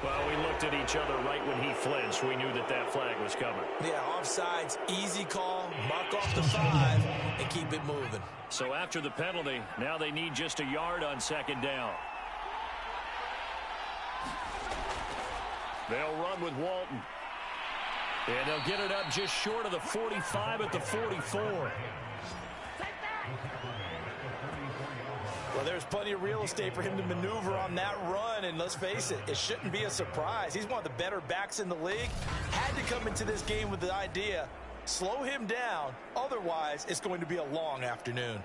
Well, we looked at each other right when he flinched. We knew that that flag was coming. Yeah, offsides, easy call, mark off the 5, and keep it moving. So after the penalty, now they need just a yard on second down. They'll run with Walton. And they'll get it up just short of the 45 at the 44. Well, there's plenty of real estate for him to maneuver on that run, and let's face it, it shouldn't be a surprise. He's one of the better backs in the league. Had to come into this game with the idea, slow him down, otherwise it's going to be a long afternoon.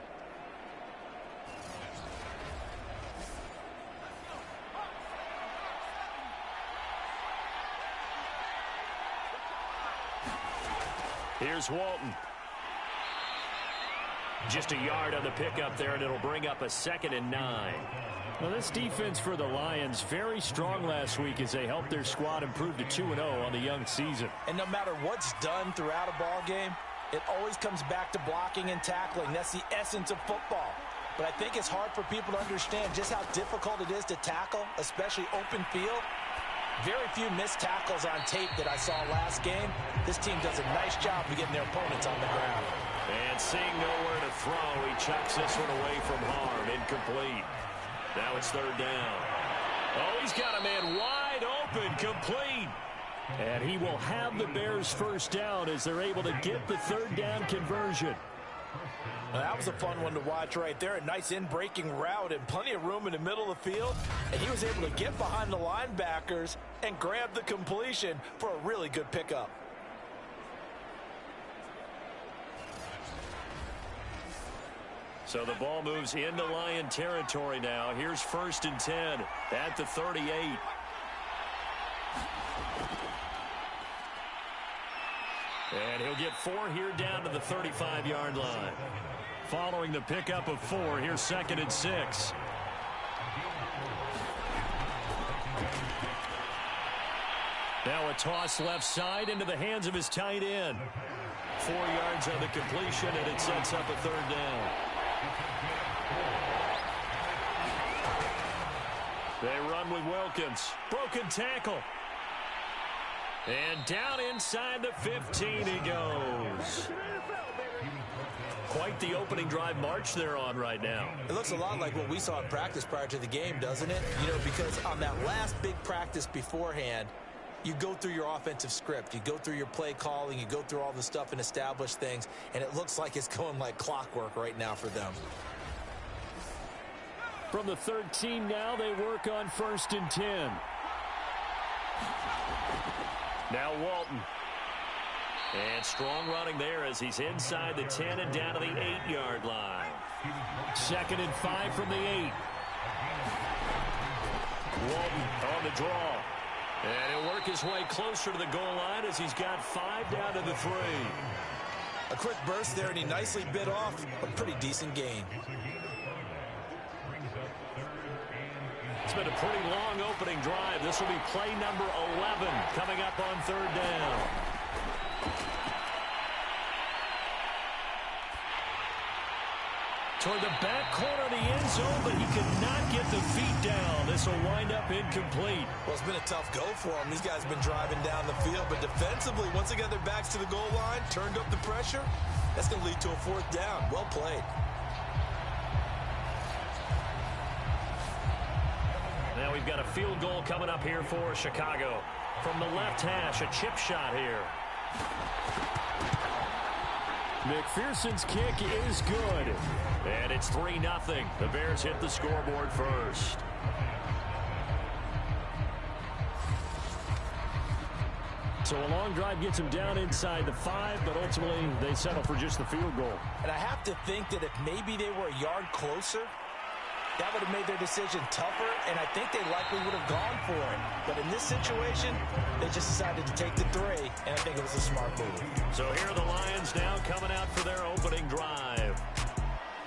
Here's Walton. Just a yard on the pickup there, and it'll bring up a 2nd and 9. Well, this defense for the Lions, very strong last week as they helped their squad improve to 2-0 on the young season. And no matter what's done throughout a ball game, it always comes back to blocking and tackling. That's the essence of football. But I think it's hard for people to understand just how difficult it is to tackle, especially open field. Very few missed tackles on tape that I saw last game. This team does a nice job of getting their opponents on the ground. And seeing nowhere to throw, he chucks this one away from harm. Incomplete. Now it's 3rd down. Oh, he's got a man wide open, complete. And he will have the Bears' 1st down as they're able to get the 3rd down conversion. Well, that was a fun one to watch right there. A nice in-breaking route and plenty of room in the middle of the field. And he was able to get behind the linebackers and grab the completion for a really good pickup. So the ball moves into Lion territory now. Here's 1st and 10 at the 38. And he'll get 4 here down to the 35-yard line. Following the pickup of 4, here's 2nd and 6. Now a toss left side into the hands of his tight end. 4 yards on the completion, and it sets up a 3rd down. They run with Wilkins. Broken tackle. And down inside the 15 he goes. Quite the opening drive march they're on right now. It looks a lot like what we saw in practice prior to the game, doesn't it? You know, because on that last big practice beforehand, you go through your offensive script. You go through your play calling. You go through all the stuff and establish things. And it looks like it's going like clockwork right now for them. From the 13 now, they work on 1st and 10. Now Walton. And strong running there as he's inside the 10 and down to the 8-yard line. 2nd and 5 from the 8. Walton on the draw. And he'll work his way closer to the goal line as he's got 5 down to the 3. A quick burst there, and he nicely bit off a pretty decent gain. It's been a pretty long opening drive. This will be play number 11 coming up on 3rd down. Toward the back corner of the end zone, but he could not get the feet down. This will wind up incomplete. Well, it's been a tough go for them. These guys have been driving down the field, but defensively, once they got their backs to the goal line, turned up the pressure, that's going to lead to a 4th down. Well played. Now we've got a field goal coming up here for Chicago. From the left hash, a chip shot here. McPherson's kick is good. And it's 3-0. The Bears hit the scoreboard first. So a long drive gets them down inside the 5, but ultimately they settle for just the field goal. And I have to think that if maybe they were a yard closer, that would have made their decision tougher, and I think they likely would have gone for it. But in this situation, they just decided to take the 3, and I think it was a smart move. So here are the Lions now coming out for their opening drive.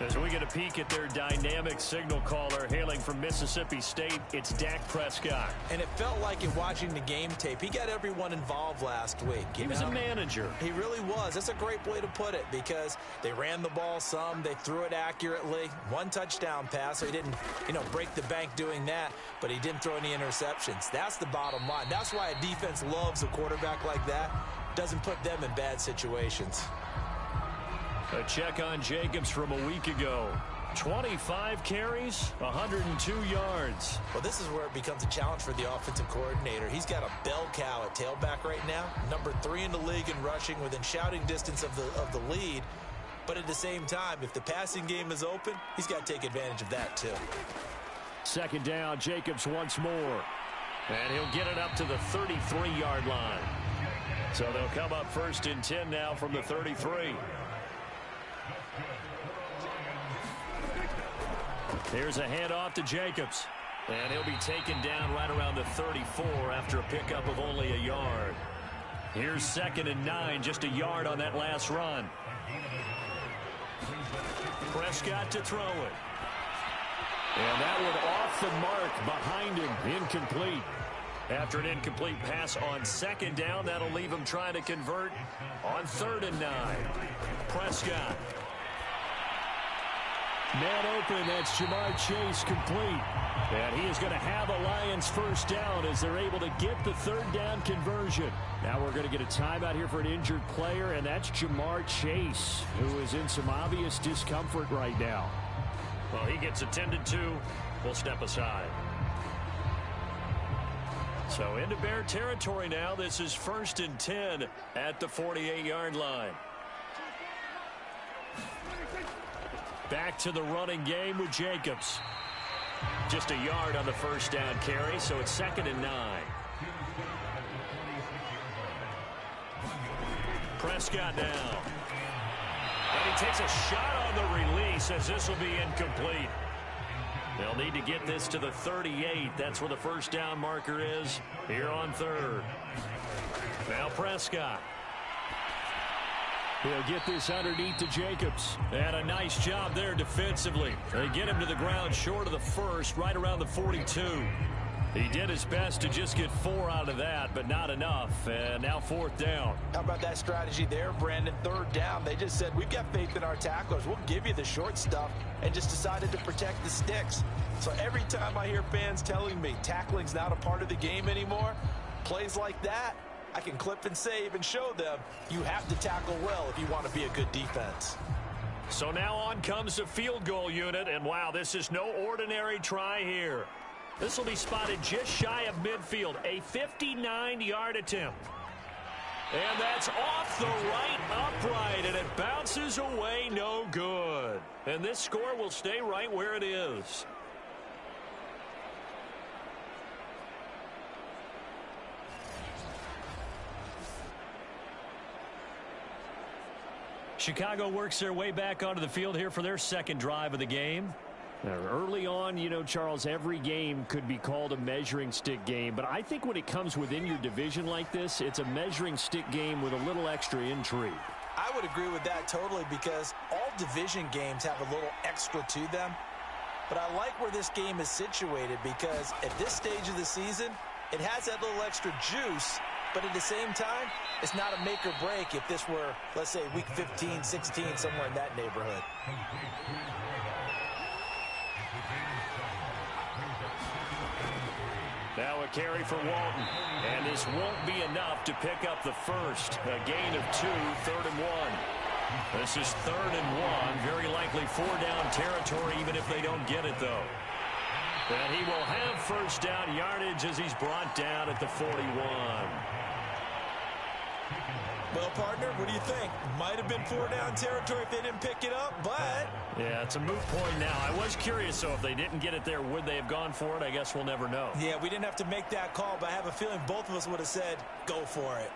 As we get a peek at their dynamic signal caller hailing from Mississippi State, it's Dak Prescott. And it felt like it watching the game tape. He got everyone involved last week. He was a manager. He really was. That's a great way to put it because they ran the ball some. They threw it accurately. One touchdown pass, so he didn't, break the bank doing that, but he didn't throw any interceptions. That's the bottom line. That's why a defense loves a quarterback like that. Doesn't put them in bad situations. A check on Jacobs from a week ago. 25 carries, 102 yards. Well, this is where it becomes a challenge for the offensive coordinator. He's got a bell cow at tailback right now. Number 3 in the league in rushing within shouting distance of the lead. But at the same time, if the passing game is open, he's got to take advantage of that too. Second down, Jacobs once more. And he'll get it up to the 33-yard line. So they'll come up 1st and 10 now from the 33. Here's a handoff to Jacobs. And he'll be taken down right around the 34 after a pickup of only a yard. Here's 2nd and 9, just a yard on that last run. Prescott to throw it. And that one off the mark behind him, incomplete. After an incomplete pass on 2nd down, that'll leave him trying to convert on 3rd and 9. Prescott. Man open, that's Ja'Marr Chase complete. And he is going to have a Lions first down as they're able to get the 3rd down conversion. Now we're going to get a timeout here for an injured player, and that's Ja'Marr Chase, who is in some obvious discomfort right now. Well, he gets attended to. We'll step aside. So into Bear territory now. This is 1st and 10 at the 48-yard line. Back to the running game with Jacobs. Just a yard on the 1st down carry, so it's 2nd and 9. Prescott now. And he takes a shot on the release as this will be incomplete. They'll need to get this to the 38. That's where the 1st down marker is here on 3rd. Now Prescott. He'll get this underneath to Jacobs. And a nice job there defensively. They get him to the ground short of the 1st, right around the 42. He did his best to just get 4 out of that, but not enough. And now 4th down. How about that strategy there, Brandon? 3rd down. They just said, we've got faith in our tacklers. We'll give you the short stuff, and just decided to protect the sticks. So every time I hear fans telling me tackling's not a part of the game anymore, plays like that, I can clip and save and show them you have to tackle well if you want to be a good defense. So now on comes the field goal unit, and wow, this is no ordinary try here. This will be spotted just shy of midfield, a 59-yard attempt. And that's off the right upright, and it bounces away no good. And this score will stay right where it is. Chicago works their way back onto the field here for their 2nd drive of the game. Now, early on, Charles, every game could be called a measuring stick game. But I think when it comes within your division like this, it's a measuring stick game with a little extra intrigue. I would agree with that totally because all division games have a little extra to them. But I like where this game is situated because at this stage of the season, it has that little extra juice. But at the same time, it's not a make or break if this were, let's say, week 15, 16, somewhere in that neighborhood. Now a carry for Walton. And this won't be enough to pick up the 1st. A gain of 2, 3rd and 1. This is 3rd and 1. Very likely 4-down territory, even if they don't get it, though. And he will have 1st down yardage as he's brought down at the 41. Well, partner, what do you think? Might have been 4-down territory if they didn't pick it up, but... Yeah, it's a moot point now. I was curious, so if they didn't get it there, would they have gone for it? I guess we'll never know. Yeah, we didn't have to make that call, but I have a feeling both of us would have said, go for it.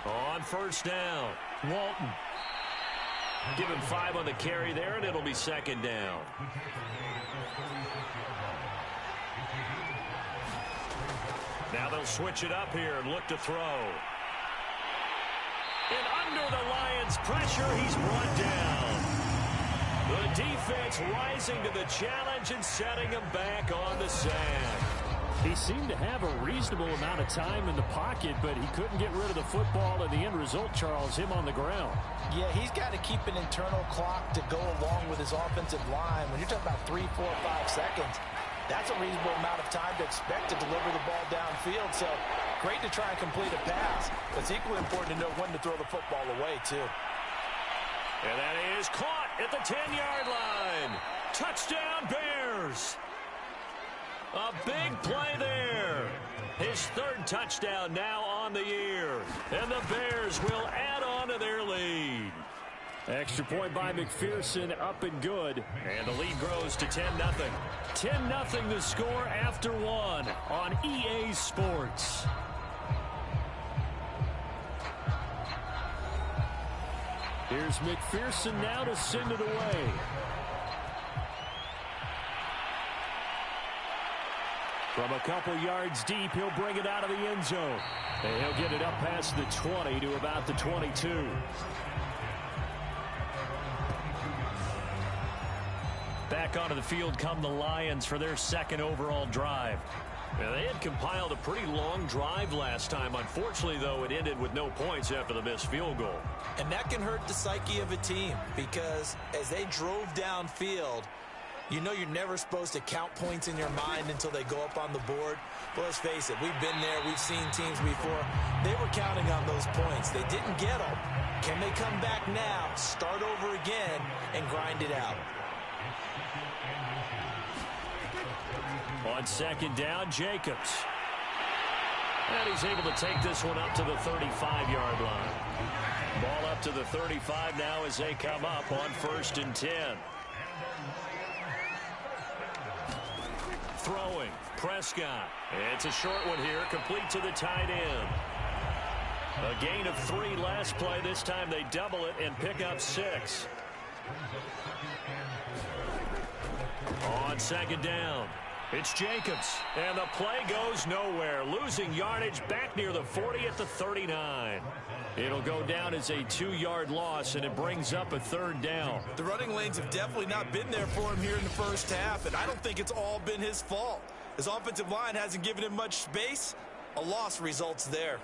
On 1st down, Walton. Give him 5 on the carry there, and it'll be second down. Now they'll switch it up here and look to throw. And under the Lions' pressure, he's brought down. The defense rising to the challenge and setting him back on the sack. He seemed to have a reasonable amount of time in the pocket, but he couldn't get rid of the football, and the end result, Charles, him on the ground. Yeah, he's got to keep an internal clock to go along with his offensive line. When you're talking about 3, 4, 5 seconds, that's a reasonable amount of time to expect to deliver the ball downfield. So great to try and complete a pass, but it's equally important to know when to throw the football away, too. And that is caught at the 10-yard line. Touchdown, Bears. A big play there. His 3rd touchdown now on the year. And the Bears will add on to their lead. Extra point by McPherson, up and good. And the lead grows to 10-0. 10-0 the score after 1 on EA Sports. Here's McPherson now to send it away. From a couple yards deep, he'll bring it out of the end zone. And he'll get it up past the 20 to about the 22. Back onto the field come the Lions for their 2nd overall drive. Now, they had compiled a pretty long drive last time. Unfortunately, though, it ended with no points after the missed field goal. And that can hurt the psyche of a team because as they drove downfield, you know you're never supposed to count points in your mind until they go up on the board. But let's face it, we've been there. We've seen teams before. They were counting on those points. They didn't get them. Can they come back now, start over again, and grind it out? On 2nd down, Jacobs. And he's able to take this one up to the 35-yard line. Ball up to the 35 now as they come up on 1st and 10. Throwing, Prescott. It's a short one here, complete to the tight end. A gain of 3 last play. This time they double it and pick up 6. On 2nd down, it's Jacobs. And the play goes nowhere. Losing yardage back near the 40 at the 39. It'll go down as a 2-yard loss, and it brings up a 3rd down. The running lanes have definitely not been there for him here in the first half, and I don't think it's all been his fault. His offensive line hasn't given him much space. A loss results there.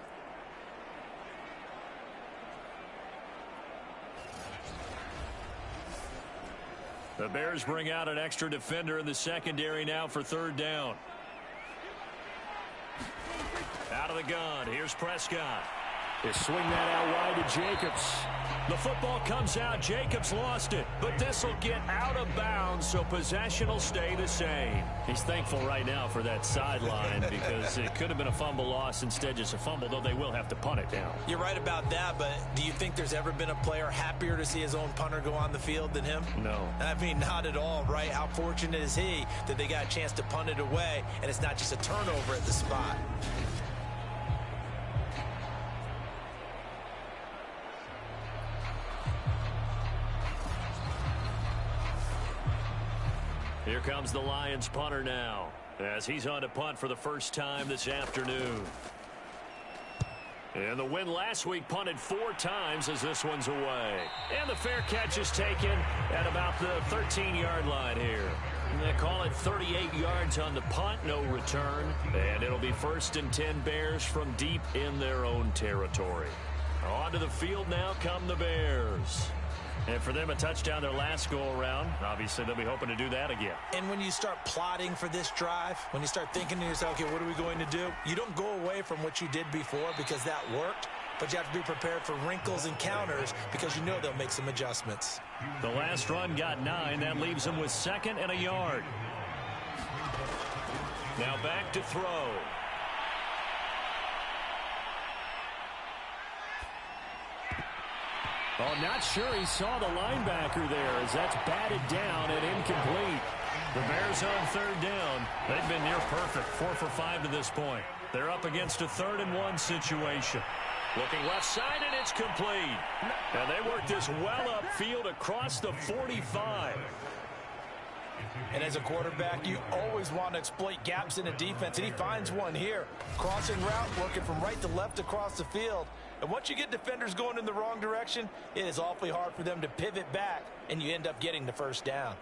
The Bears bring out an extra defender in the secondary now for 3rd down. Out of the gun, here's Prescott. They swing that out wide to Jacobs. The football comes out. Jacobs lost it, but this will get out of bounds, so possession will stay the same. He's thankful right now for that sideline because it could have been a fumble loss, instead just a fumble, though they will have to punt it down. You're right about that, but do you think there's ever been a player happier to see his own punter go on the field than him? No. I mean, not at all, right? How fortunate is he that they got a chance to punt it away, and it's not just a turnover at the spot. Here comes the Lions punter now as he's on to punt for the first time this afternoon. And the win last week punted 4 times as this one's away. And the fair catch is taken at about the 13-yard line here. And they call it 38 yards on the punt, no return. And it'll be 1st and 10 Bears from deep in their own territory. Onto the field now come the Bears. And for them, a touchdown their last go-around. Obviously, they'll be hoping to do that again. And when you start plotting for this drive, when you start thinking to yourself, okay, what are we going to do? You don't go away from what you did before because that worked, but you have to be prepared for wrinkles and counters because you know they'll make some adjustments. The last run got 9. That leaves them with 2nd and a yard. Now back to throw. Oh, not sure he saw the linebacker there as that's batted down and incomplete. The Bears on 3rd down. They've been near perfect, 4 for 5 to this point. They're up against a 3rd and 1 situation. Looking left side, and it's complete. And they work this well upfield across the 45. And as a quarterback, you always want to exploit gaps in the defense, and he finds one here. Crossing route, working from right to left across the field. And once you get defenders going in the wrong direction, it is awfully hard for them to pivot back, and you end up getting the first down.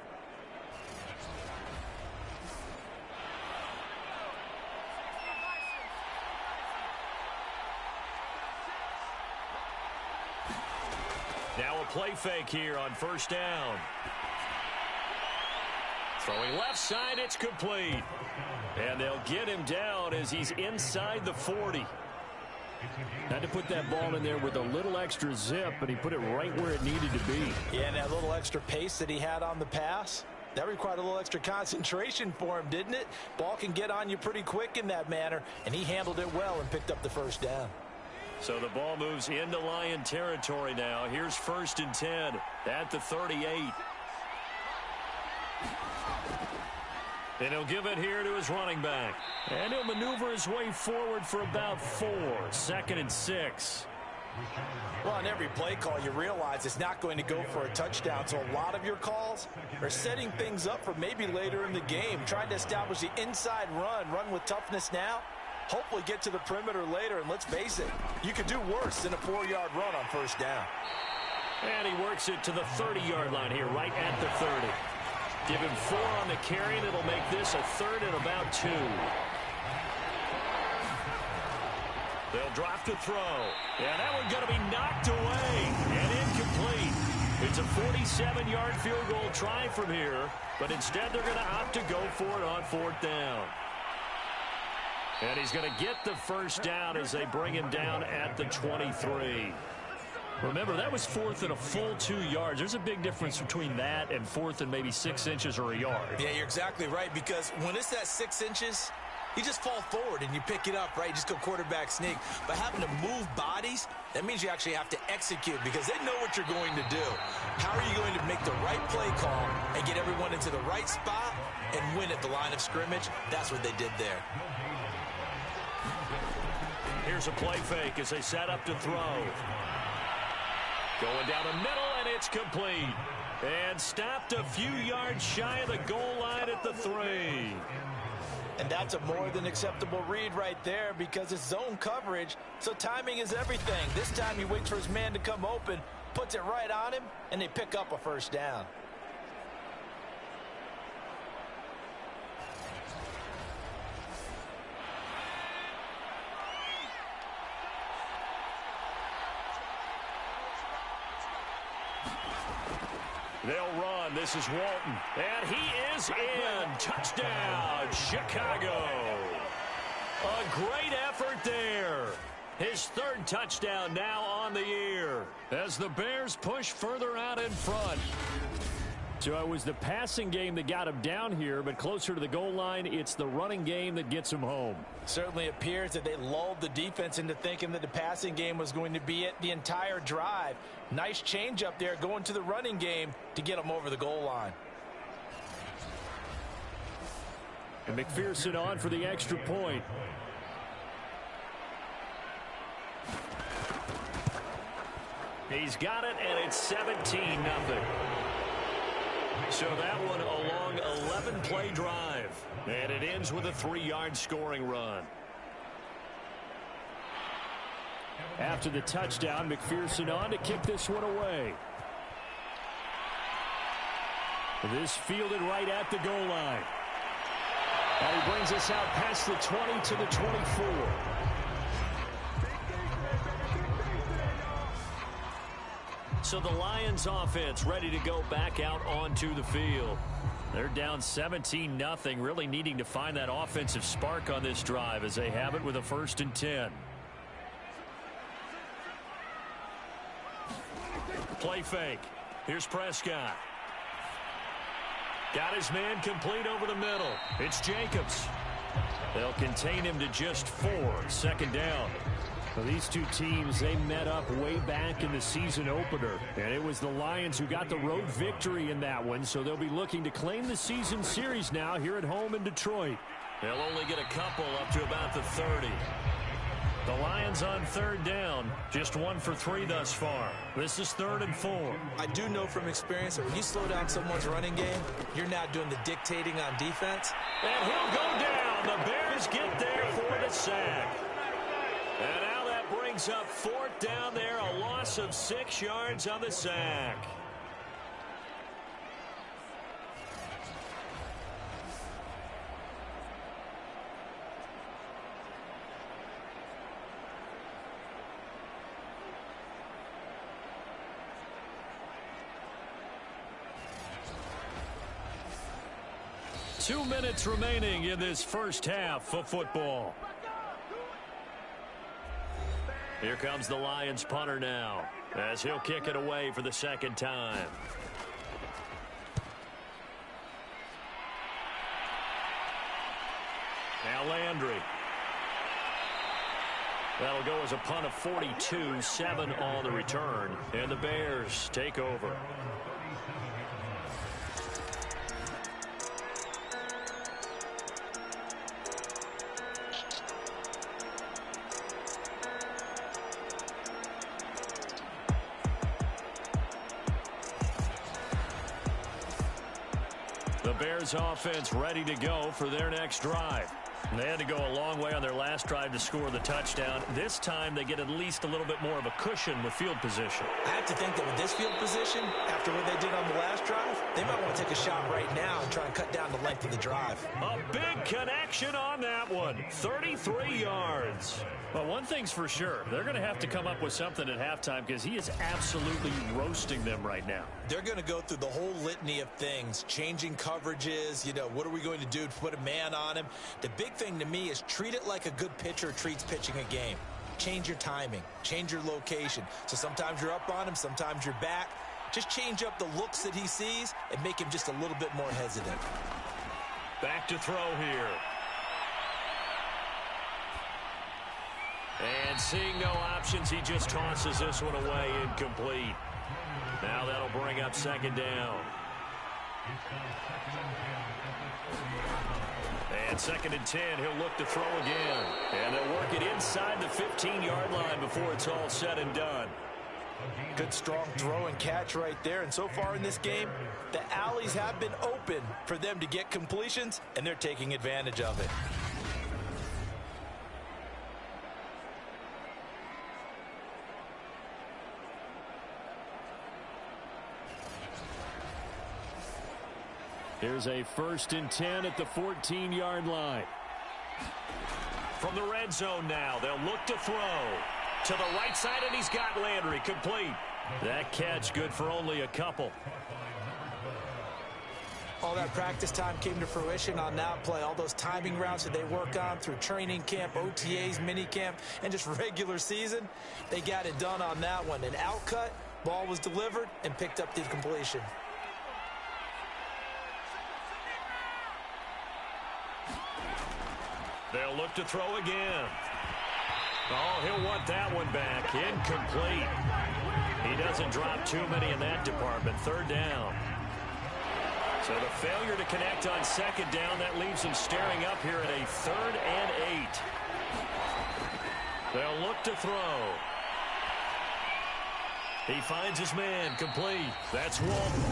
Now a play fake here on first down. Throwing left side, it's complete. And they'll get him down as he's inside the 40. Had to put that ball in there with a little extra zip, but he put it right where it needed to be. Yeah, and that little extra pace that he had on the pass, that required a little extra concentration for him, didn't it? Ball can get on you pretty quick in that manner, and he handled it well and picked up the first down. So the ball moves into Lion territory now. Here's 1st and 10 at the 38. And he'll give it here to his running back. And he'll maneuver his way forward for about 4. 2nd and 6. Well, on every play call, you realize it's not going to go for a touchdown. So a lot of your calls are setting things up for maybe later in the game, trying to establish the inside run with toughness now, hopefully get to the perimeter later. And let's face it, you could do worse than a 4-yard run on first down. And he works it to the 30-yard line here, right at the 30. Give him 4 on the carry, and it'll make this a 3rd and about 2. They'll drop to throw. And that one's going to be knocked away and incomplete. It's a 47-yard field goal try from here, but instead they're going to opt to go for it on 4th down. And he's going to get the first down as they bring him down at the 23. Remember, that was 4th and a full 2 yards. There's a big difference between that and 4th and maybe 6 inches or a yard. Yeah, you're exactly right, because when it's that 6 inches, you just fall forward and you pick it up, right? You just go quarterback sneak. But having to move bodies, that means you actually have to execute because they know what you're going to do. How are you going to make the right play call and get everyone into the right spot and win at the line of scrimmage? That's what they did there. Here's a play fake as they set up to throw. Going down the middle, and it's complete. And stopped a few yards shy of the goal line at the 3. And that's a more than acceptable read right there because it's zone coverage, so timing is everything. This time he waits for his man to come open, puts it right on him, and they pick up a first down. They'll run. This is Walton. And he is in. Touchdown, Chicago. A great effort there. His 3rd touchdown now on the year as the Bears push further out in front. So it was the passing game that got him down here, but closer to the goal line, it's the running game that gets him home. Certainly appears that they lulled the defense into thinking that the passing game was going to be it the entire drive. Nice change up there going to the running game to get them over the goal line. And McPherson on for the extra point. He's got it, and it's 17-0. So that one a long 11-play drive. And it ends with a 3-yard scoring run. After the touchdown, McPherson on to kick this one away. This fielded right at the goal line. And he brings us out past the 20 to the 24. So the Lions offense ready to go back out onto the field. They're down 17-0, really needing to find that offensive spark on this drive as they have it with a 1st and 10. Play fake. Here's Prescott. Got his man complete over the middle. It's Jacobs. They'll contain him to just 4. 2nd down. Well, these two teams, they met up way back in the season opener. And it was the Lions who got the road victory in that one. So they'll be looking to claim the season series now here at home in Detroit. They'll only get a couple up to about the 30. The Lions on third down, just 1 for 3 thus far. This is 3rd and 4. I do know from experience that when you slow down someone's running game, you're now doing the dictating on defense. And he'll go down. The Bears get there for the sack. And now that brings up 4th down there, a loss of 6 yards on the sack. Two minutes remaining in this first half of football. Here comes the Lions punter now, as he'll kick it away for the 2nd time. Now Landry. That'll go as a punt of 42, 7 on the return, and the Bears take over. The Bears offense ready to go for their next drive. They had to go a long way on their last drive to score the touchdown. This time they get at least a little bit more of a cushion with field position. I have to think that with this field position, after what they did on the last drive, they might want to take a shot right now and try and cut down the length of the drive. A big connection on that one. 33 yards. But one thing's for sure, they're going to have to come up with something at halftime because he is absolutely roasting them right now. They're going to go through the whole litany of things, changing coverages, what are we going to do to put a man on him? The big thing to me is treat it like a good pitcher treats pitching a game. Change your timing, change your location. So sometimes you're up on him, sometimes you're back. Just change up the looks that he sees and make him just a little bit more hesitant. Back to throw here. And seeing no options, he just tosses this one away, incomplete. Now that'll bring up 2nd down. And 2nd and 10, he'll look to throw again. And they'll work it inside the 15-yard line before it's all said and done. Good strong throw and catch right there. And so far in this game, the alleys have been open for them to get completions, and they're taking advantage of it. Here's a 1st and 10 at the 14-yard line. From the red zone now, they'll look to throw. To the right side, and he's got Landry complete. That catch good for only a couple. All that practice time came to fruition on that play. All those timing routes that they work on through training camp, OTAs, minicamp, and just regular season, they got it done on that one. An outcut, ball was delivered, and picked up the completion. They'll look to throw again. Oh, he'll want that one back. Incomplete. He doesn't drop too many in that department. 3rd down. So the failure to connect on 2nd down, that leaves him staring up here at a 3rd and 8. They'll look to throw. He finds his man, complete. That's Walton.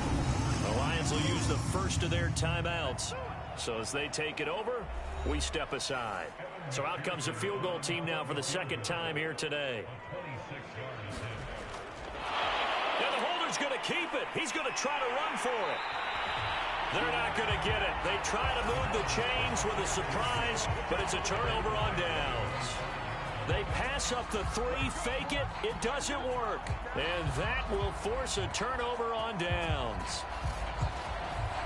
The Lions will use the first of their timeouts. So as they take it over, we step aside. So out comes the field goal team now for the 2nd time here today. And the holder's going to keep it. He's going to try to run for it. They're not going to get it. They try to move the chains with a surprise, but it's a turnover on downs. They pass up the 3, fake it. It doesn't work. And that will force a turnover on downs.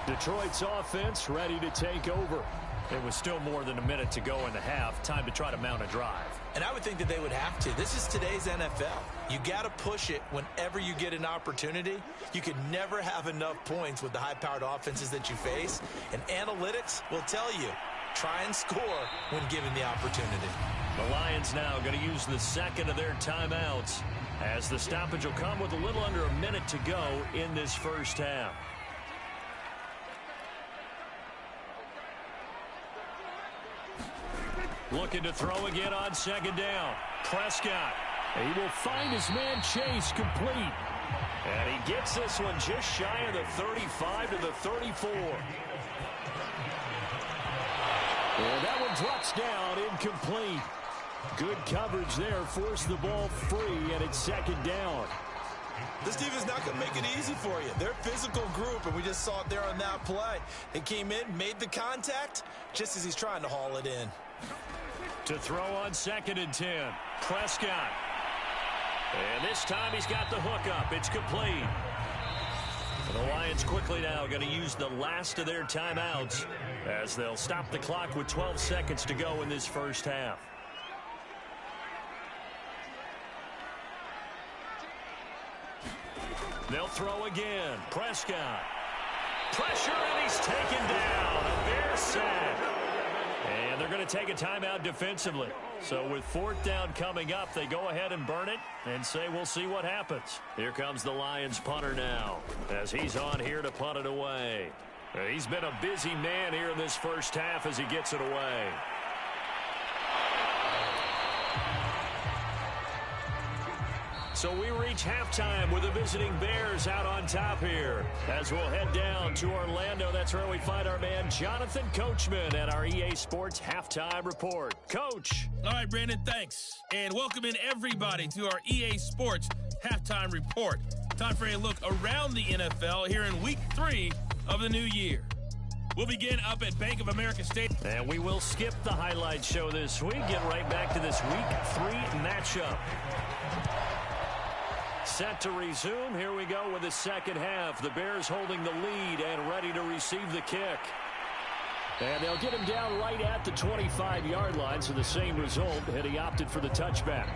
Detroit's offense ready to take over. It was still more than a minute to go in the half. Time to try to mount a drive. And I would think that they would have to. This is today's NFL. You got to push it whenever you get an opportunity. You can never have enough points with the high-powered offenses that you face. And analytics will tell you, try and score when given the opportunity. The Lions now going to use the 2nd of their timeouts as the stoppage will come with a little under a minute to go in this first half. Looking to throw again on second down. Prescott. He will find his man Chase complete. And he gets this one just shy of the 35 to the 34. And that one drops down incomplete. Good coverage there. Forced the ball free, and it's second down. This defense is not going to make it easy for you. They're a physical group, and we just saw it there on that play. They came in, made the contact, just as he's trying to haul it in. To throw on second and 10. Prescott. And this time he's got the hook up. It's complete. And the Lions quickly now going to use the last of their timeouts as they'll stop the clock with 12 seconds to go in this first half. They'll throw again. Prescott. Pressure, and he's taken down. A Bear sack. And they're going to take a timeout defensively. So with fourth down coming up, they go ahead and burn it and say we'll see what happens. Here comes the Lions punter now as he's on here to punt it away. He's been a busy man here in this first half as he gets it away. So we reach halftime with the visiting Bears out on top here. As we'll head down to Orlando, that's where we find our man Jonathan Coachman at our EA Sports Halftime Report. Coach. All right, Brandon, thanks. And welcome in everybody to our EA Sports Halftime Report. Time for a look around the NFL here in Week 3 of the new year. We'll begin up at Bank of America Stadium. And we will skip the highlight show this week. Get right back to this Week 3 matchup. Set to resume. Here we go with the second half. The Bears holding the lead and ready to receive the kick. And they'll get him down right at the 25-yard line, so the same result, and he opted for the touchback.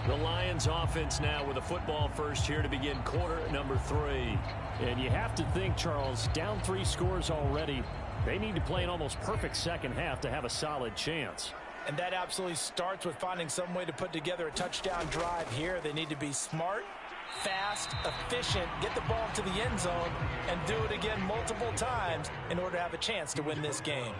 The Lions offense now with a football first here to begin quarter number 3. And you have to think, Charles, down 3 scores already. They need to play an almost perfect second half to have a solid chance. And that absolutely starts with finding some way to put together a touchdown drive here. They need to be smart, fast, efficient, get the ball to the end zone, and do it again multiple times in order to have a chance to win this game.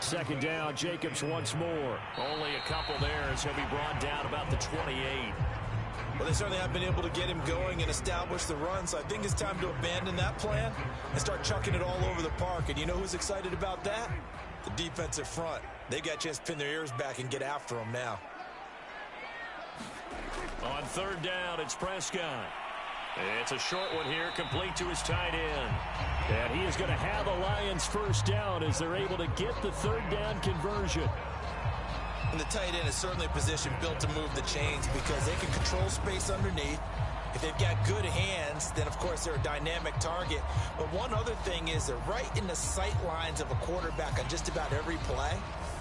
Second down, Jacobs once more. Only a couple there as he'll be brought down about the 28. Well, they certainly have been able to get him going and establish the run, so I think it's time to abandon that plan and start chucking it all over the park. And you know who's excited about that? The defensive front. They got a chance to pin their ears back and get after him now. On third down, it's Prescott. It's a short one here, complete to his tight end. And he is going to have a Lions first down as they're able to get the third down conversion. And the tight end is certainly a position built to move the chains because they can control space underneath. If they've got good hands, then of course they're a dynamic target. But one other thing is they're right in the sight lines of a quarterback on just about every play.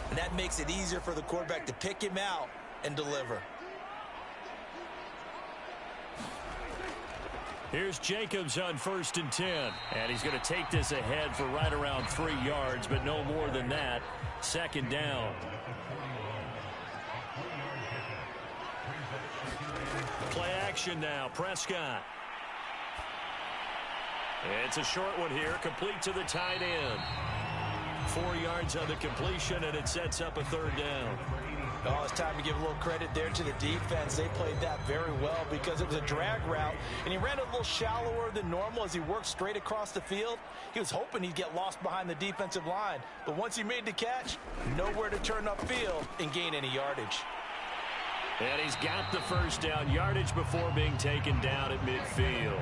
And that makes it easier for the quarterback to pick him out and deliver. Here's Jacobs on first and 10. And he's going to take this ahead for right around 3 yards, but no more than that. Second down. Play action now. Prescott. It's a short one here, complete to the tight end. 4 yards on the completion, and it sets up a third down. Oh, it's time to give a little credit there to the defense. They played that very well because it was a drag route, and he ran a little shallower than normal as he worked straight across the field. He was hoping he'd get lost behind the defensive line, but once he made the catch, nowhere to turn upfield and gain any yardage. And he's got the first down, yardage before being taken down at midfield.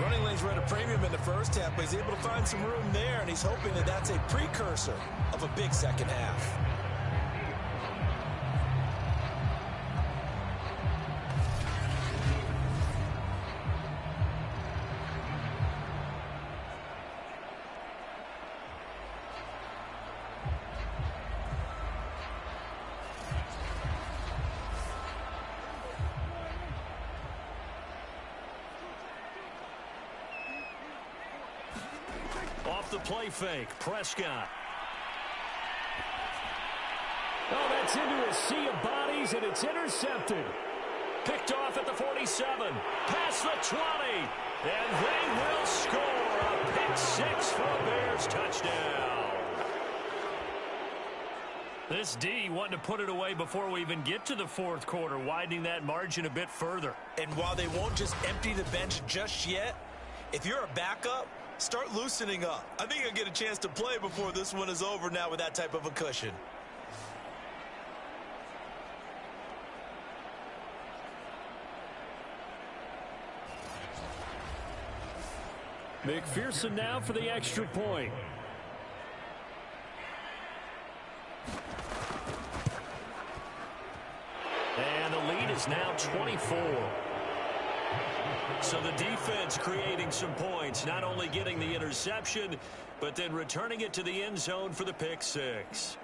Running lanes were at a premium in the first half, but he's able to find some room there, and he's hoping that that's a precursor of a big second half. Off the play fake, Prescott. Oh, that's into a sea of bodies, and it's intercepted. Picked off at the 47. Past the 20. And they will score a pick six for a Bears touchdown. This D wanting to put it away before we even get to the fourth quarter, widening that margin a bit further. And while they won't just empty the bench just yet, if you're a backup, start loosening up. I think you'll get a chance to play before this one is over now with that type of a cushion. McPherson now for the extra point. And the lead is now 24. So the defense creating some points, not only getting the interception, but then returning it to the end zone for the pick six.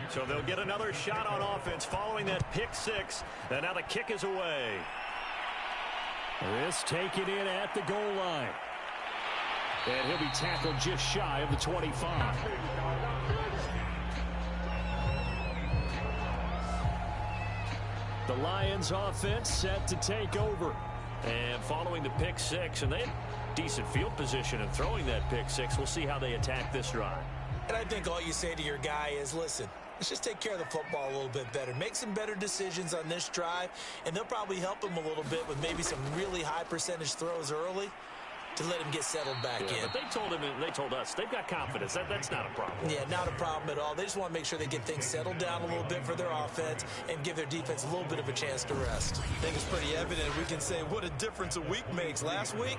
So they'll get another shot on offense following that pick six. And now the kick is away. This taken in at the goal line. And he'll be tackled just shy of the 25. The Lions offense set to take over. And following the pick six, and they had decent field position in throwing that pick six. We'll see how they attack this drive. And I think all you say to your guy is, listen, let's just take care of the football a little bit better. Make some better decisions on this drive, and they'll probably help him a little bit with maybe some really high percentage throws early to let him get settled back in. But they told us they've got confidence. That's not a problem. Yeah, not a problem at all. They just want to make sure they get things settled down a little bit for their offense and give their defense a little bit of a chance to rest. I think it's pretty evident. We can say what a difference a week makes. Last week,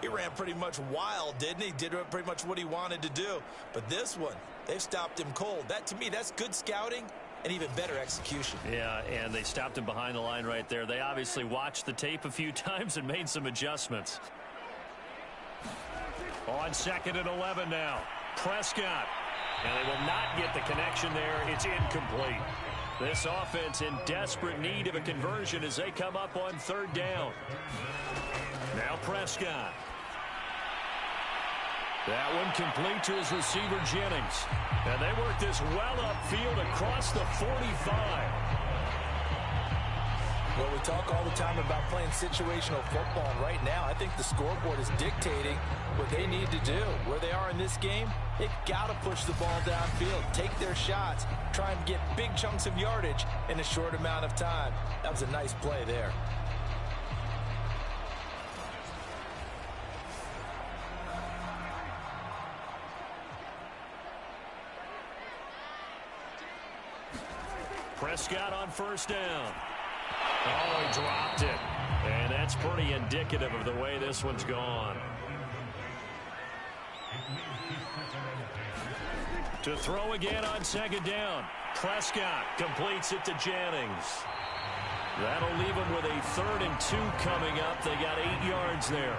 he ran pretty much wild, didn't he? Did pretty much what he wanted to do. But this one, they've stopped him cold. That, to me, that's good scouting and even better execution. Yeah, and they stopped him behind the line right there. They obviously watched the tape a few times and made some adjustments. On 2nd and 11 now. Prescott. And they will not get the connection there. It's incomplete. This offense in desperate need of a conversion as they come up on 3rd down. Now Prescott. That one complete to his receiver, Jennings. And they work this well upfield across the 45. Well, we talk all the time about playing situational football. And right now, I think the scoreboard is dictating what they need to do. Where they are in this game, they've got to push the ball downfield, take their shots, try and get big chunks of yardage in a short amount of time. That was a nice play there. Prescott on 1st down. Oh, he dropped it. And that's pretty indicative of the way this one's gone. To throw again on 2nd down. Prescott completes it to Jennings. That'll leave him with a 3rd and 2 coming up. They got 8 yards there.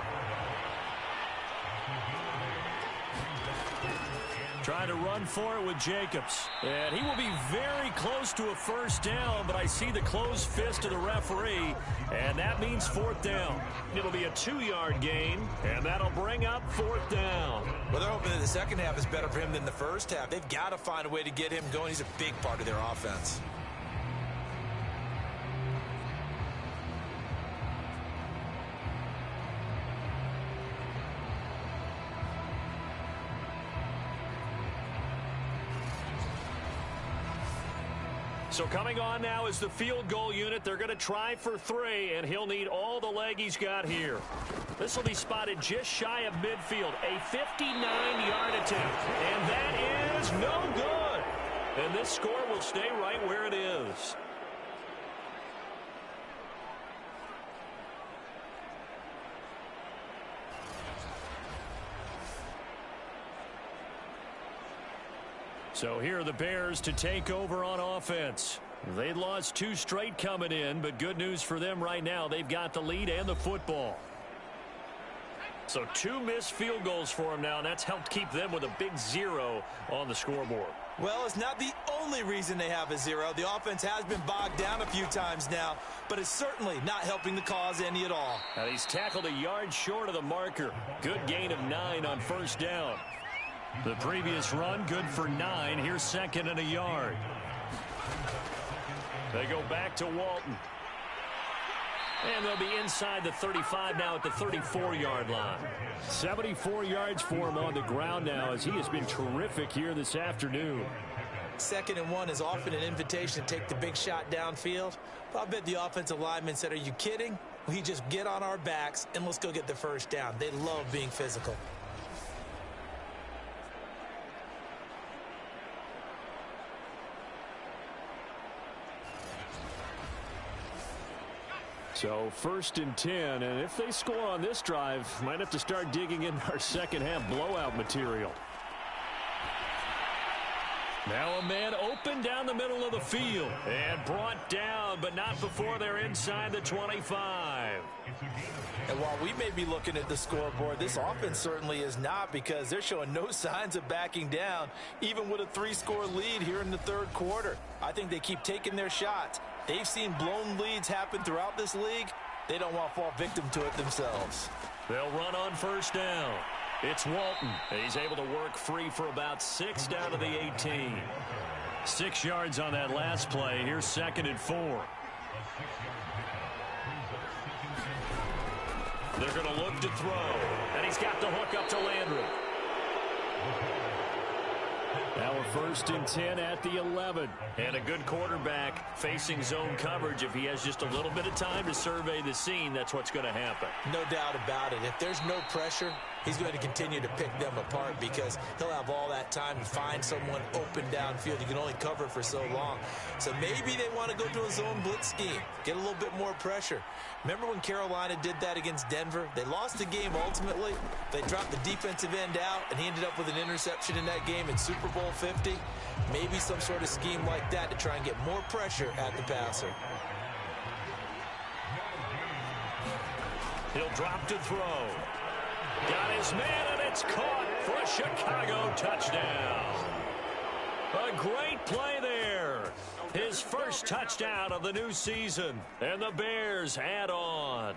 Trying to run for it with Jacobs. And he will be very close to a 1st down, but I see the closed fist of the referee, and that means 4th down. It'll be a 2-yard gain, and that'll bring up 4th down. Well, they're hoping that the second half is better for him than the first half. They've got to find a way to get him going. He's a big part of their offense. So coming on now is the field goal unit. They're going to try for 3, and he'll need all the leg he's got here. This will be spotted just shy of midfield. A 59-yard attempt, and that is no good. And this score will stay right where it is. So here are the Bears to take over on offense. They'd lost 2 straight coming in, but good news for them right now. They've got the lead and the football. So 2 missed field goals for them now, and that's helped keep them with a big 0 on the scoreboard. Well, it's not the only reason they have a 0. The offense has been bogged down a few times now, but it's certainly not helping the cause any at all. Now he's tackled a yard short of the marker. Good gain of 9 on 1st down. The previous run, good for 9. Here's 2nd and a yard. They go back to Walton. And they'll be inside the 35 now at the 34-yard line. 74 yards for him on the ground now as he has been terrific here this afternoon. 2nd and 1 is often an invitation to take the big shot downfield. But I bet the offensive lineman said, are you kidding? We just get on our backs and let's go get the first down. They love being physical. So 1st and 10, and if they score on this drive, might have to start digging in our second half blowout material. Now a man open down the middle of the field and brought down, but not before they're inside the 25. And while we may be looking at the scoreboard, this offense certainly is not, because they're showing no signs of backing down, even with a 3-score lead here in the 3rd quarter. I think they keep taking their shots. They've seen blown leads happen throughout this league. They don't want to fall victim to it themselves. They'll run on 1st down. It's Walton. He's able to work free for about 6 down to the 18. 6 yards on that last play. Here's 2nd and 4. They're going to look to throw. And he's got the hook up to Landry. Now a 1st and 10 at the 11. And a good quarterback facing zone coverage. If he has just a little bit of time to survey the scene, that's what's going to happen. No doubt about it. If there's no pressure, he's going to continue to pick them apart, because he'll have all that time to find someone open downfield. You can only cover for so long. So maybe they want to go to a zone blitz scheme, get a little bit more pressure. Remember when Carolina did that against Denver? They lost the game ultimately. They dropped the defensive end out, and he ended up with an interception in that game in Super Bowl 50. Maybe some sort of scheme like that to try and get more pressure at the passer. He'll drop to throw. Got his man, and it's caught for a Chicago touchdown. A great play there. His first touchdown of the new season. And the Bears add on.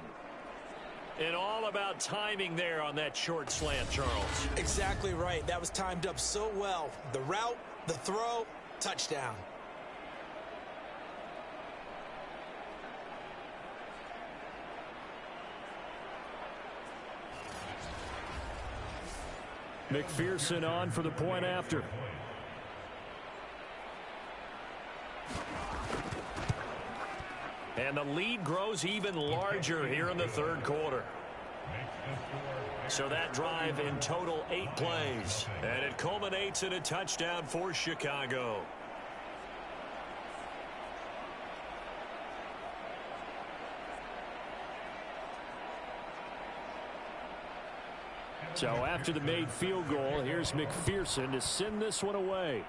And all about timing there on that short slant, Charles. Exactly right. That was timed up so well. The route, the throw, touchdown. McPherson on for the point after. And the lead grows even larger here in the 3rd quarter. So that drive in total 8 plays. And it culminates in a touchdown for Chicago. So after the made field goal, here's McPherson to send this one away.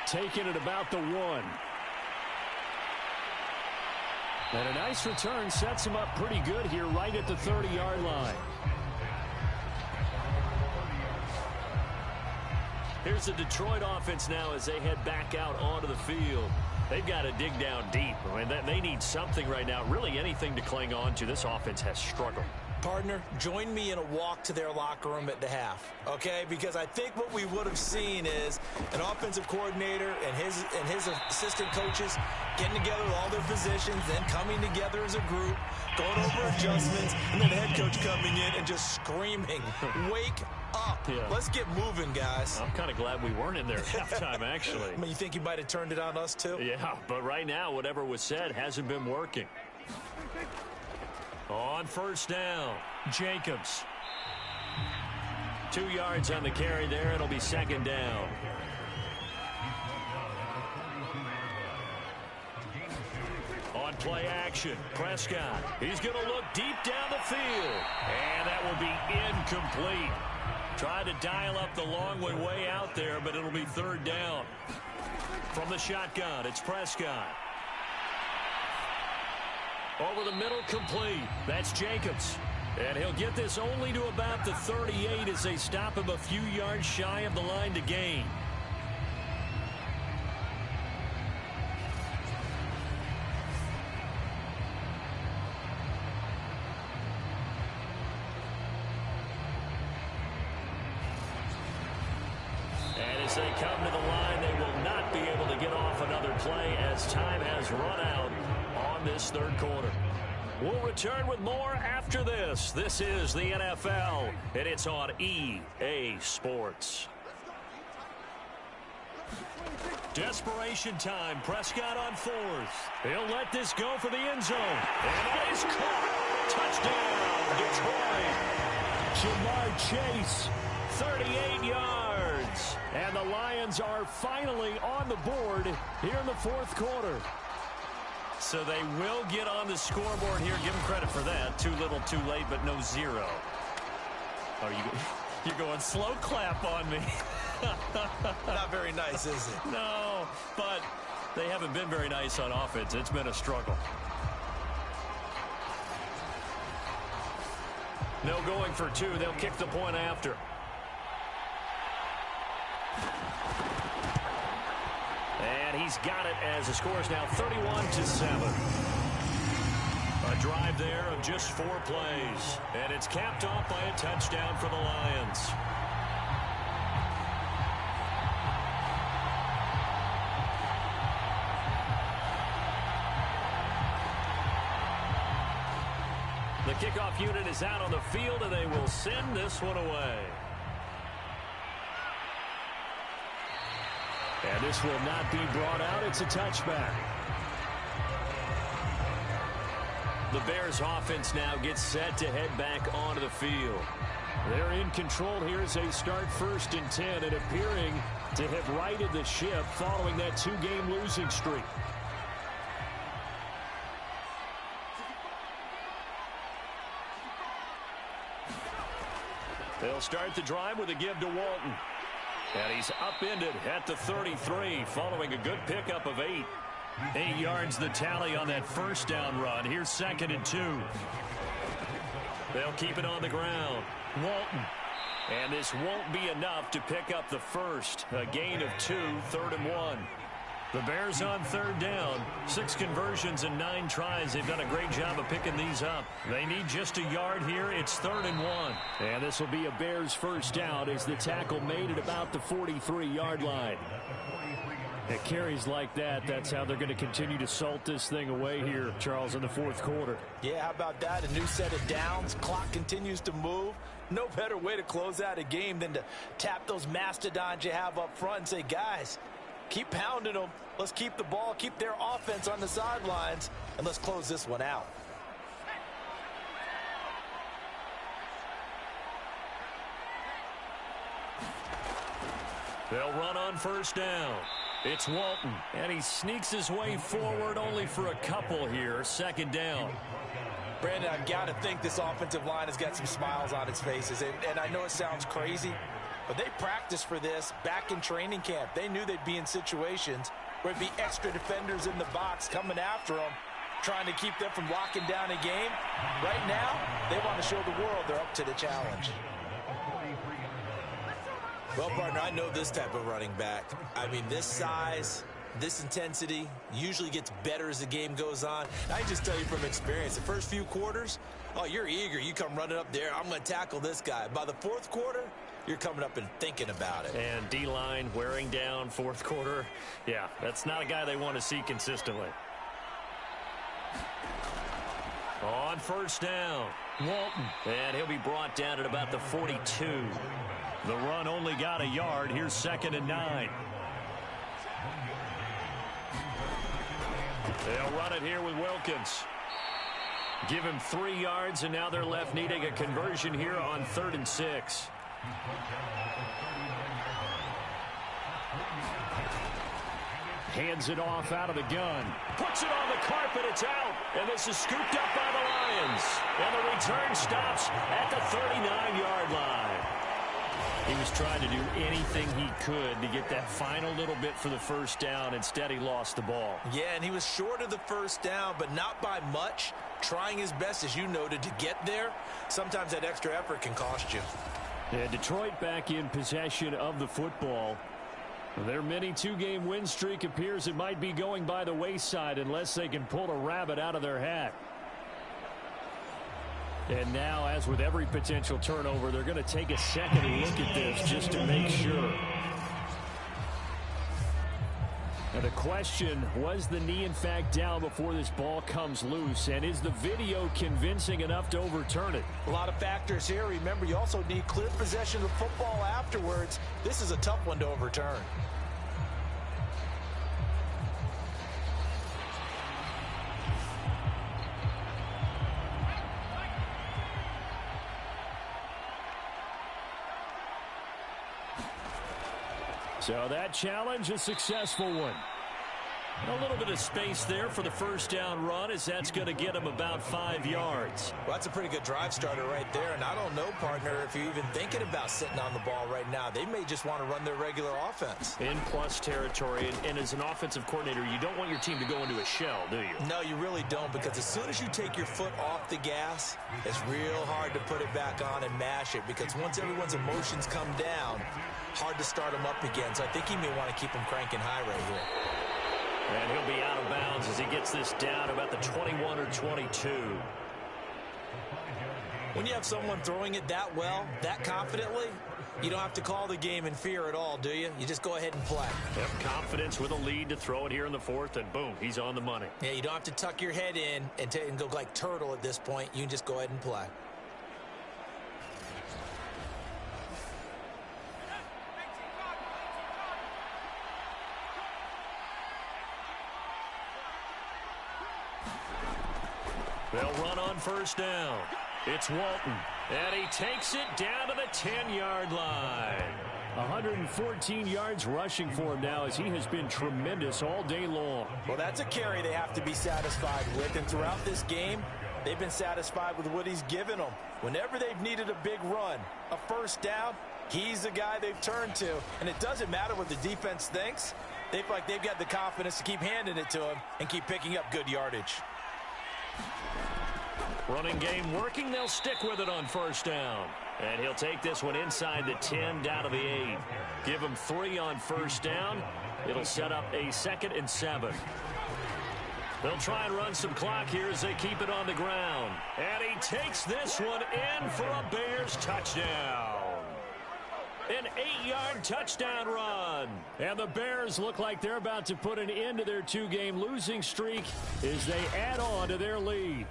Taking it about the 1. And a nice return sets him up pretty good here right at the 30-yard line. Here's the Detroit offense now as they head back out onto the field. They've got to dig down deep. I mean, they need something right now, really anything to cling on to. This offense has struggled. Partner, join me in a walk to their locker room at the half, okay? Because I think what we would have seen is an offensive coordinator and his assistant coaches getting together with all their positions, then coming together as a group, going over adjustments, and then the head coach coming in and just screaming, wake up. Yeah. Let's get moving, guys. I'm kind of glad we weren't in there at halftime, actually. I mean, you think you might have turned it on us, too? Yeah, but right now, whatever was said hasn't been working. On 1st down, Jacobs. 2 yards on the carry there. It'll be 2nd down. On play action, Prescott. He's going to look deep down the field. And that will be incomplete. Tried to dial up the long way out there, but it'll be 3rd down. From the shotgun, it's Prescott. Over the middle, complete. That's Jacobs. And he'll get this only to about the 38 as they stop him a few yards shy of the line to gain. And his As they come to the line, they will not be able to get off another play as time has run out on this third quarter. We'll return with more after this. This is the NFL, and it's on EA Sports. Desperation time. Prescott on fourth. He'll let this go for the end zone. And that is caught. Touchdown, Detroit. Jamar Chase, 38 yards. And the Lions are finally on the board here in the fourth quarter. So they will get on the scoreboard here. Give them credit for that. Too little, too late, but no zero. Oh, you're going slow clap on me. Not very nice, is it? No, but they haven't been very nice on offense. It's been a struggle. No going for two. They'll kick the point after. And he's got it as the score is now 31-7. A drive there of just 4 plays. And it's capped off by a touchdown for the Lions. The kickoff unit is out on the field, and they will send this one away. And this will not be brought out. It's a touchback. The Bears offense now gets set to head back onto the field. They're in control here as they start 1st and 10 and appearing to have righted the ship following that 2-game losing streak. They'll start the drive with a give to Walton. And he's upended at the 33 following a good pickup of 8. 8 yards the tally on that first down run. Here's 2nd and 2. They'll keep it on the ground. Walton. And this won't be enough to pick up the first. A gain of 2, 3rd and 1. The Bears on 3rd down. 6 conversions and 9 tries. They've done a great job of picking these up. They need just a yard here. It's 3rd and 1. And this will be a Bears first down as the tackle made at about the 43-yard line. At carries like that, that's how they're going to continue to salt this thing away here, Charles, in the fourth quarter. Yeah, how about that? A new set of downs. Clock continues to move. No better way to close out a game than to tap those mastodons you have up front and say, guys, keep pounding them. Let's keep the ball, keep their offense on the sidelines, and let's close this one out. They'll run on first down. It's Walton, and he sneaks his way forward only for a couple here. 2nd down. Brandon, I've got to think this offensive line has got some smiles on its faces, and I know it sounds crazy, but they practiced for this back in training camp. They knew they'd be in situations where it'd be extra defenders in the box coming after them, trying to keep them from locking down a game. Right now, they want to show the world they're up to the challenge. Well, partner, I know this type of running back. I mean, this size, this intensity usually gets better as the game goes on. I can just tell you from experience, the first few quarters, oh, you're eager. You come running up there, I'm going to tackle this guy. By the fourth quarter, you're coming up and thinking about it. And D-line wearing down fourth quarter. Yeah, that's not a guy they want to see consistently. On first down, Walton. And he'll be brought down at about the 42. The run only got a yard. Here's 2nd and 9. They'll run it here with Wilkins. Give him 3 yards, and now they're left needing a conversion here on 3rd and 6. Hands it off out of the gun. Puts it on the carpet. It's out. And this is scooped up by the Lions. And the return stops at the 39-yard line. He was trying to do anything he could to get that final little bit for the first down. Instead, he lost the ball. Yeah, and he was short of the first down, but not by much. Trying his best, as you noted, to get there. Sometimes that extra effort can cost you. Yeah, Detroit back in possession of the football. Their mini 2-game win streak appears it might be going by the wayside unless they can pull a rabbit out of their hat. And now, as with every potential turnover, they're going to take a second look at this just to make sure. Now the question, was the knee in fact down before this ball comes loose? And is the video convincing enough to overturn it? A lot of factors here. Remember, you also need clear possession of the football afterwards. This is a tough one to overturn. So that challenge, a successful one. A little bit of space there for the first down run, as that's going to get him about 5 yards. Well, that's a pretty good drive starter right there. And I don't know, partner, if you're even thinking about sitting on the ball right now. They may just want to run their regular offense. In plus territory, and as an offensive coordinator, you don't want your team to go into a shell, do you? No, you really don't, because as soon as you take your foot off the gas, it's real hard to put it back on and mash it, because once everyone's emotions come down, hard to start them up again. So I think he may want to keep them cranking high right here. And he'll be out of bounds as he gets this down about the 21 or 22. When you have someone throwing it that well, that confidently, you don't have to call the game in fear at all, do you? You just go ahead and play. Yep, confidence with a lead to throw it here in the fourth, and boom, he's on the money. Yeah, you don't have to tuck your head in and go like turtle at this point. You can just go ahead and play. They'll run on first down. It's Walton. And he takes it down to the 10-yard line. 114 yards rushing for him now, as he has been tremendous all day long. Well, that's a carry they have to be satisfied with. And throughout this game, they've been satisfied with what he's given them. Whenever they've needed a big run, a first down, he's the guy they've turned to. And it doesn't matter what the defense thinks. They feel like they've got the confidence to keep handing it to him and keep picking up good yardage. Running game working. They'll stick with it on first down. And he'll take this one inside the 10 down to the 8. Give him 3 on first down. It'll set up a 2nd and 7. They'll try and run some clock here as they keep it on the ground. And he takes this one in for a Bears touchdown. An 8-yard touchdown run. And the Bears look like they're about to put an end to their 2-game losing streak as they add on to their lead.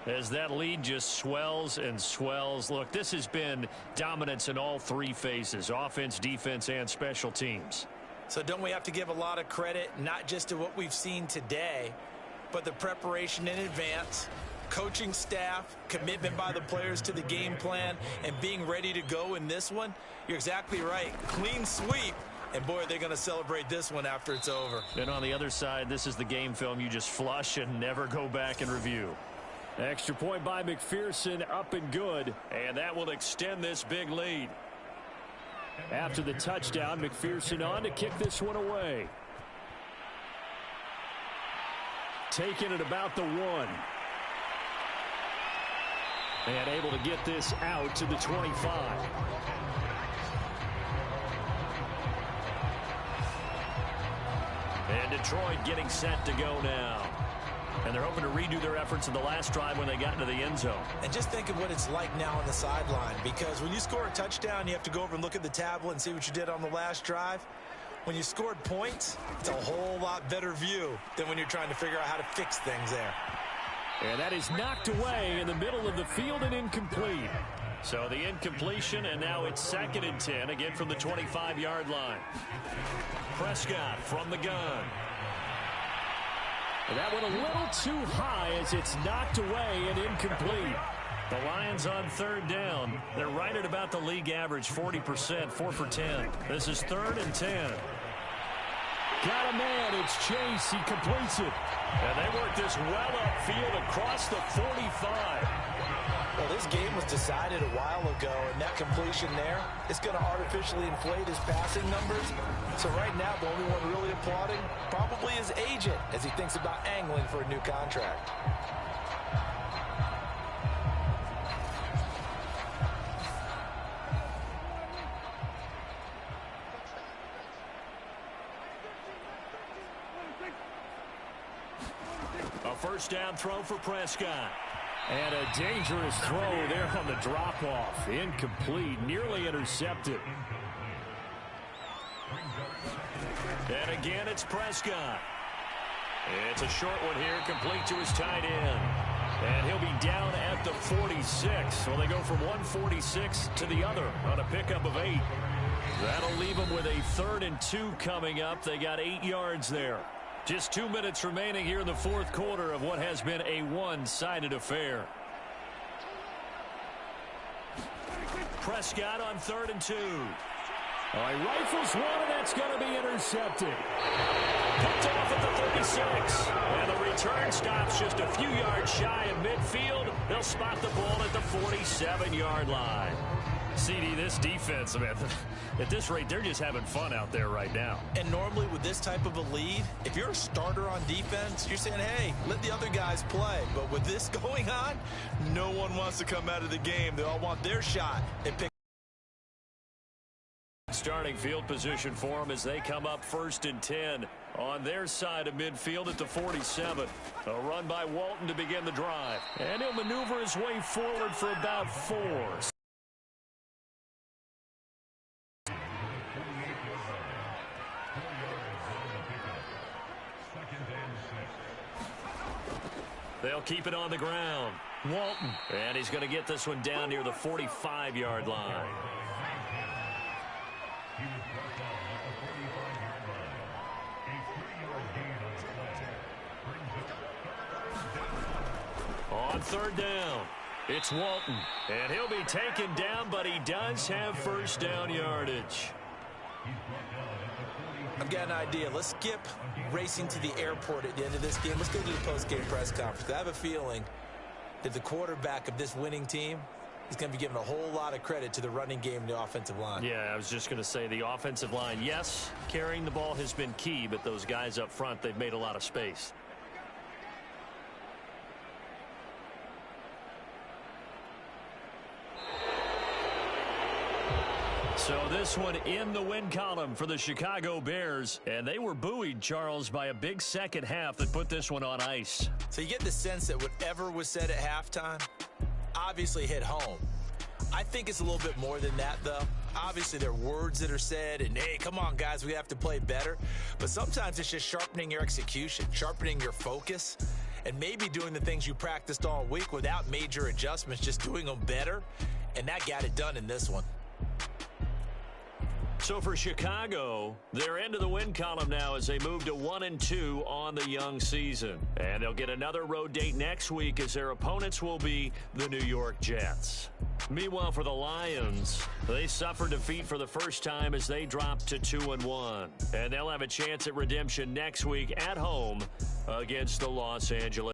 As that lead just swells and swells. Look, this has been dominance in all 3 phases, offense, defense, and special teams. So don't we have to give a lot of credit, not just to what we've seen today, but the preparation in advance, coaching staff, commitment by the players to the game plan, and being ready to go in this one? You're exactly right. Clean sweep. And, boy, they're going to celebrate this one after it's over. And on the other side, this is the game film you just flush and never go back and review. Extra point by McPherson, up and good. And that will extend this big lead. After the touchdown, McPherson on to kick this one away. Taking it about the 1. And able to get this out to the 25. And Detroit getting set to go now. And they're hoping to redo their efforts in the last drive when they got into the end zone. And just think of what it's like now on the sideline, because when you score a touchdown, you have to go over and look at the tablet and see what you did on the last drive. When you scored points, it's a whole lot better view than when you're trying to figure out how to fix things there. And that is knocked away in the middle of the field and incomplete. So the incompletion, and now it's 2nd and 10, again from the 25-yard line. Prescott from the gun. That one a little too high as it's knocked away and incomplete. The Lions on 3rd down. They're right at about the league average, 40%, 4 for 10. This is 3rd and 10. Got a man. It's Chase. He completes it. And they work this well upfield across the 45. Well, this game was decided a while ago, and that completion there is going to artificially inflate his passing numbers. So right now, the only one really applauding probably his agent as he thinks about angling for a new contract. A first down throw for Prescott. And a dangerous throw there on the drop-off. Incomplete, nearly intercepted. And again, it's Prescott. It's a short one here, complete to his tight end. And he'll be down at the 46. So they go from 146 to the other on a pickup of 8. That'll leave them with a 3rd and 2 coming up. They got 8 yards there. Just 2 minutes remaining here in the fourth quarter of what has been a one-sided affair. Prescott on 3rd and 2. All right, rifles one, and that's going to be intercepted. Picked off at the 36. And the return stops just a few yards shy of midfield. They'll spot the ball at the 47-yard line. CD, this defense, man, at this rate, they're just having fun out there right now. And normally with this type of a lead, if you're a starter on defense, you're saying, hey, let the other guys play. But with this going on, no one wants to come out of the game. They all want their shot and pick. Starting field position for them as they come up 1st and 10 on their side of midfield at the 47. A run by Walton to begin the drive. And he'll maneuver his way forward for about 4. They'll keep it on the ground. Walton. And he's going to get this one down near the 45-yard line. On 3rd down, it's Walton. And he'll be taken down, but he does have first down yardage. I've got an idea. Let's skip racing to the airport at the end of this game. Let's go to the post-game press conference. I have a feeling that the quarterback of this winning team is going to be given a whole lot of credit to the running game and the offensive line. Yeah, I was just going to say the offensive line, yes, carrying the ball has been key, but those guys up front, they've made a lot of space. So this one in the win column for the Chicago Bears. And they were buoyed, Charles, by a big second half that put this one on ice. So you get the sense that whatever was said at halftime obviously hit home. I think it's a little bit more than that, though. Obviously, there are words that are said, and, hey, come on, guys, we have to play better. But sometimes it's just sharpening your execution, sharpening your focus, and maybe doing the things you practiced all week without major adjustments, just doing them better. And that got it done in this one. So for Chicago, they're into the win column now as they move to 1-2 on the young season. And they'll get another road date next week as their opponents will be the New York Jets. Meanwhile, for the Lions, they suffered defeat for the first time as they dropped to 2-1. And they'll have a chance at redemption next week at home against the Los Angeles